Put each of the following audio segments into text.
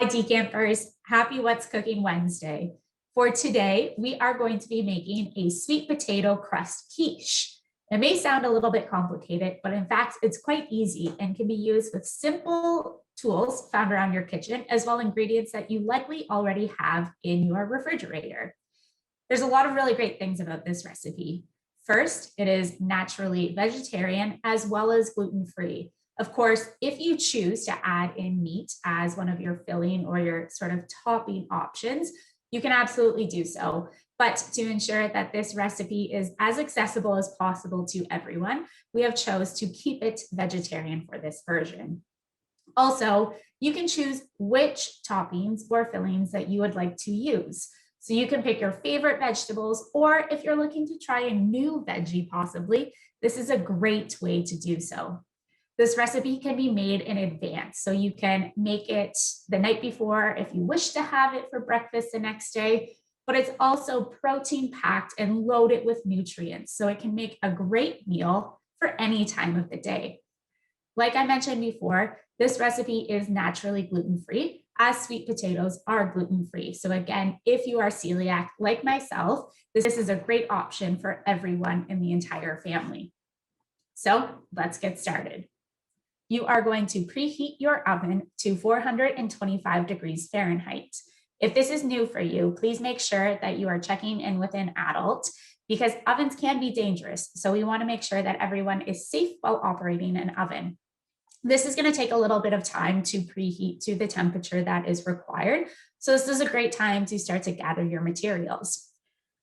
Tea Campers, happy What's Cooking Wednesday. For today, we are going to be making a sweet potato crust quiche. It may sound a little bit complicated, but in fact, it's quite easy and can be used with simple tools found around your kitchen, as well as ingredients that you likely already have in your refrigerator. There's a lot of really great things about this recipe. First, it is naturally vegetarian as well as gluten-free. Of course, if you choose to add in meat as one of your filling or your sort of topping options, you can absolutely do so. But to ensure that this recipe is as accessible as possible to everyone, we have chose to keep it vegetarian for this version. Also, you can choose which toppings or fillings that you would like to use. So you can pick your favorite vegetables, or if you're looking to try a new veggie possibly, this is a great way to do so. This recipe can be made in advance, so you can make it the night before if you wish to have it for breakfast the next day, but it's also protein packed and loaded with nutrients, so it can make a great meal for any time of the day. Like I mentioned before, this recipe is naturally gluten-free, as sweet potatoes are gluten-free. So again, if you are celiac like myself, this is a great option for everyone in the entire family. So let's get started. You are going to preheat your oven to 425 degrees Fahrenheit. If this is new for you, please make sure that you are checking in with an adult because ovens can be dangerous. So we want to make sure that everyone is safe while operating an oven. This is going to take a little bit of time to preheat to the temperature that is required. So this is a great time to start to gather your materials.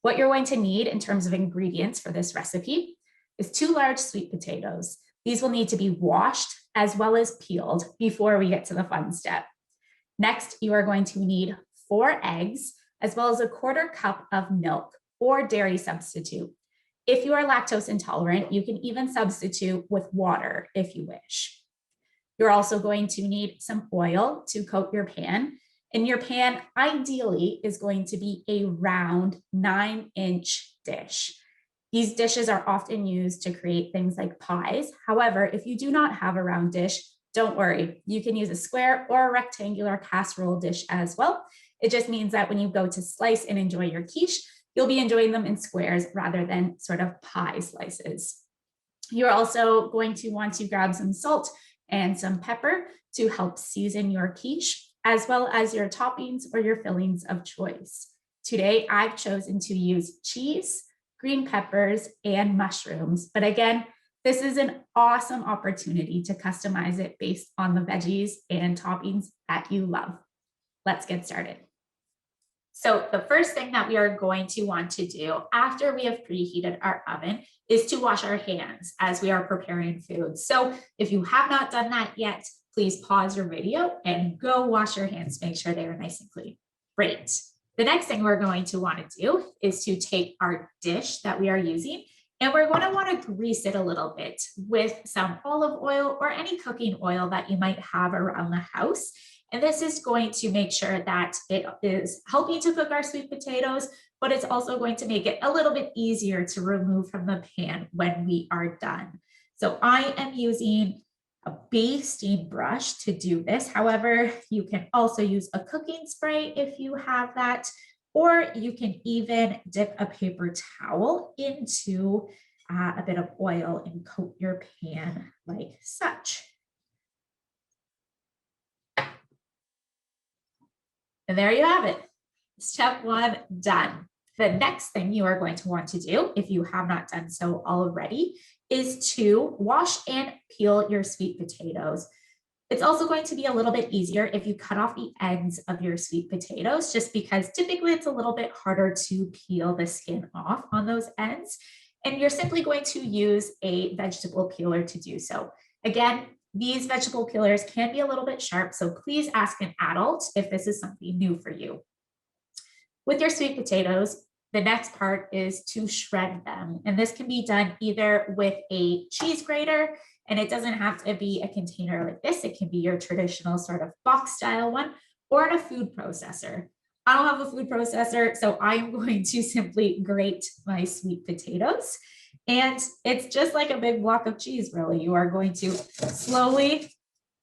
What you're going to need in terms of ingredients for this recipe is 2 large sweet potatoes. These will need to be washed as well as peeled before we get to the fun step. Next, you are going to need 4 eggs, as well as a 1/4 cup of milk or dairy substitute. If you are lactose intolerant, you can even substitute with water if you wish. You're also going to need some oil to coat your pan. And your pan ideally is going to be a round 9-inch dish. These dishes are often used to create things like pies. However, if you do not have a round dish, don't worry. You can use a square or a rectangular casserole dish as well. It just means that when you go to slice and enjoy your quiche, you'll be enjoying them in squares rather than sort of pie slices. You're also going to want to grab some salt and some pepper to help season your quiche, as well as your toppings or your fillings of choice. Today, I've chosen to use cheese, green peppers, and mushrooms. But again, this is an awesome opportunity to customize it based on the veggies and toppings that you love. Let's get started. So the first thing that we are going to want to do after we have preheated our oven is to wash our hands as we are preparing food. So if you have not done that yet, please pause your video and go wash your hands. Make sure they are nice and clean. Great. The next thing we're going to want to do is to take our dish that we are using, and we're going to want to grease it a little bit with some olive oil or any cooking oil that you might have around the house. And this is going to make sure that it is helping to cook our sweet potatoes, but it's also going to make it a little bit easier to remove from the pan when we are done. So I am using a basting brush to do this. However, you can also use a cooking spray if you have that, or you can even dip a paper towel into a bit of oil and coat your pan like such. And there you have it. Step 1 done. The next thing you are going to want to do, if you have not done so already, is to wash and peel your sweet potatoes. It's also going to be a little bit easier if you cut off the ends of your sweet potatoes, just because typically it's a little bit harder to peel the skin off on those ends. And you're simply going to use a vegetable peeler to do so. Again, these vegetable peelers can be a little bit sharp, so please ask an adult if this is something new for you. With your sweet potatoes, the next part is to shred them. And this can be done either with a cheese grater, and it doesn't have to be a container like this. It can be your traditional sort of box style one, or in a food processor. I don't have a food processor, so I'm going to simply grate my sweet potatoes. And it's just like a big block of cheese, really. You are going to slowly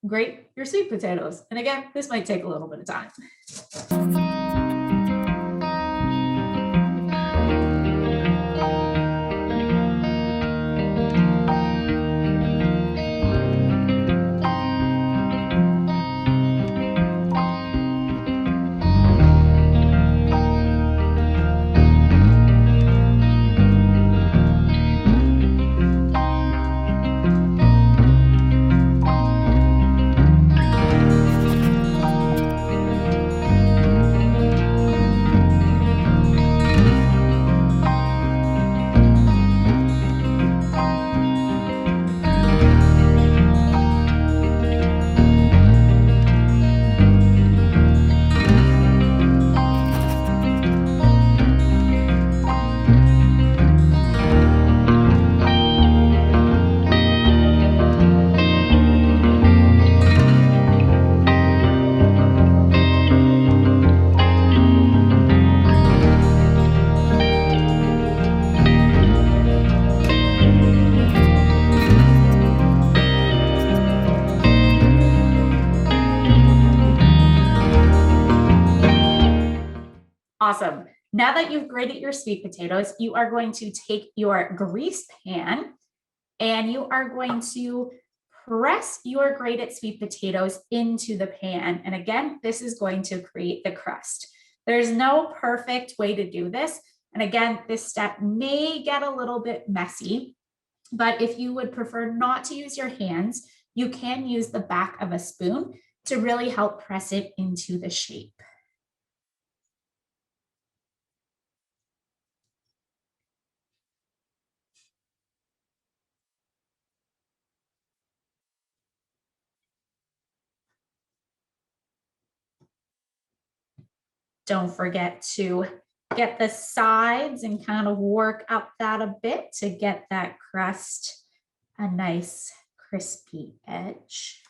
grate your sweet potatoes. And again, this might take a little bit of time. Awesome. Now that you've grated your sweet potatoes, you are going to take your greased pan and you are going to press your grated sweet potatoes into the pan. And again, this is going to create the crust. There's no perfect way to do this. And again, this step may get a little bit messy, but if you would prefer not to use your hands, you can use the back of a spoon to really help press it into the shape. Don't forget to get the sides and kind of work up that a bit to get that crust a nice crispy edge.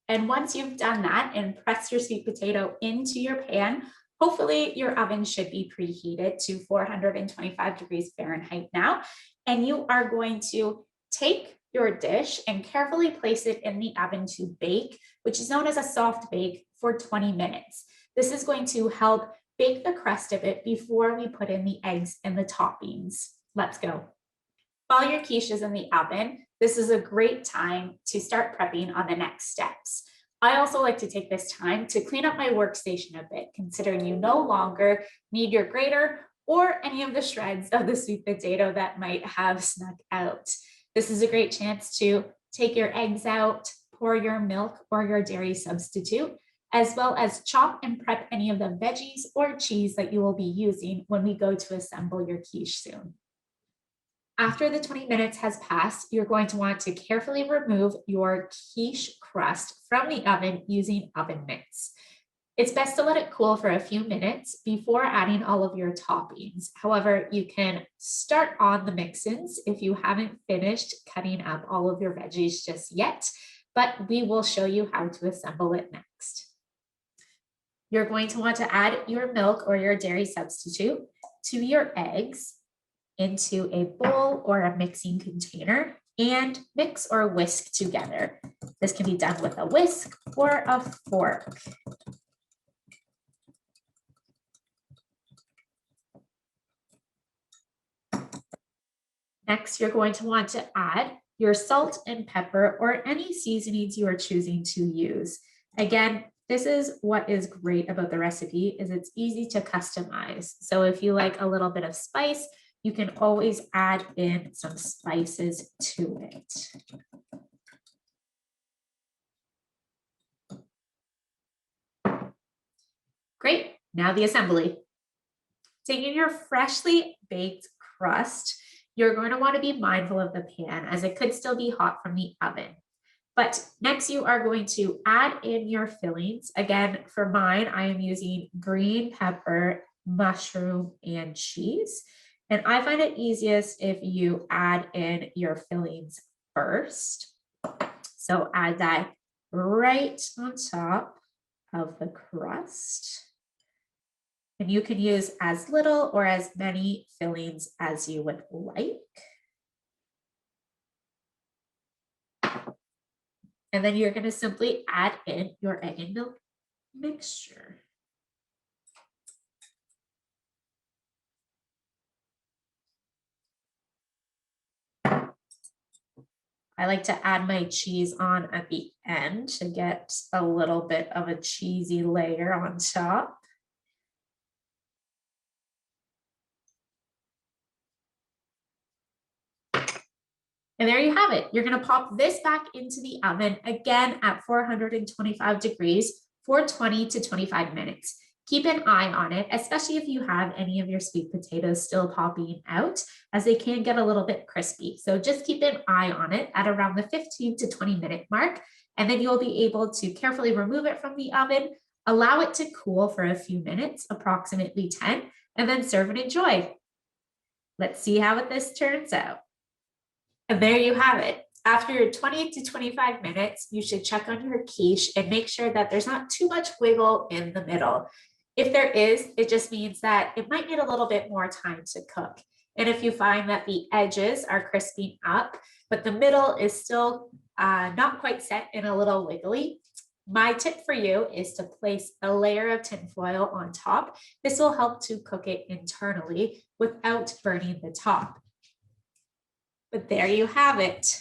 And once you've done that and pressed your sweet potato into your pan, hopefully your oven should be preheated to 425 degrees Fahrenheit now. And you are going to take your dish and carefully place it in the oven to bake, which is known as a soft bake, for 20 minutes. This is going to help bake the crust of it before we put in the eggs and the toppings. Let's go. While your quiche is in the oven, this is a great time to start prepping on the next steps. I also like to take this time to clean up my workstation a bit, considering you no longer need your grater or any of the shreds of the sweet potato that might have snuck out. This is a great chance to take your eggs out, pour your milk or your dairy substitute, as well as chop and prep any of the veggies or cheese that you will be using when we go to assemble your quiche soon. After the 20 minutes has passed, you're going to want to carefully remove your quiche crust from the oven using oven mitts. It's best to let it cool for a few minutes before adding all of your toppings. However, you can start on the mix-ins if you haven't finished cutting up all of your veggies just yet, but we will show you how to assemble it next. You're going to want to add your milk or your dairy substitute to your eggs into a bowl or a mixing container and mix or whisk together. This can be done with a whisk or a fork. Next, you're going to want to add your salt and pepper or any seasonings you are choosing to use. Again, this is what is great about the recipe is it's easy to customize. So if you like a little bit of spice, you can always add in some spices to it. Great, now the assembly. Taking your freshly baked crust, you're going to want to be mindful of the pan as it could still be hot from the oven. But next you are going to add in your fillings. Again, for mine, I am using green pepper, mushroom, and cheese. And I find it easiest if you add in your fillings first. So add that right on top of the crust. And you can use as little or as many fillings as you would like. And then you're going to simply add in your egg and milk mixture. I like to add my cheese on at the end to get a little bit of a cheesy layer on top. And there you have it. You're going to pop this back into the oven again at 425 degrees for 20 to 25 minutes. Keep an eye on it, especially if you have any of your sweet potatoes still popping out, as they can get a little bit crispy. So just keep an eye on it at around the 15 to 20-minute mark, and then you'll be able to carefully remove it from the oven, allow it to cool for a few minutes, approximately 10, and then serve and enjoy. Let's see how this turns out. And there you have it. After 20 to 25 minutes, you should check on your quiche and make sure that there's not too much wiggle in the middle. If there is, it just means that it might need a little bit more time to cook. And if you find that the edges are crisping up, but the middle is still not quite set and a little wiggly, my tip for you is to place a layer of tinfoil on top. This will help to cook it internally without burning the top. But there you have it.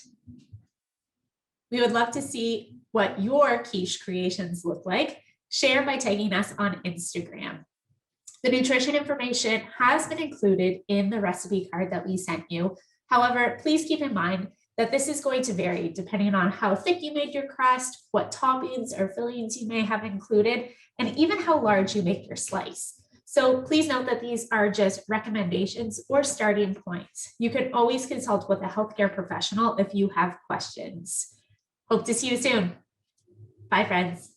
We would love to see what your quiche creations look like. Share by tagging us on Instagram. The nutrition information has been included in the recipe card that we sent you. However, please keep in mind that this is going to vary depending on how thick you made your crust, what toppings or fillings you may have included, and even how large you make your slice. So please note that these are just recommendations or starting points. You can always consult with a healthcare professional if you have questions. Hope to see you soon. Bye, friends.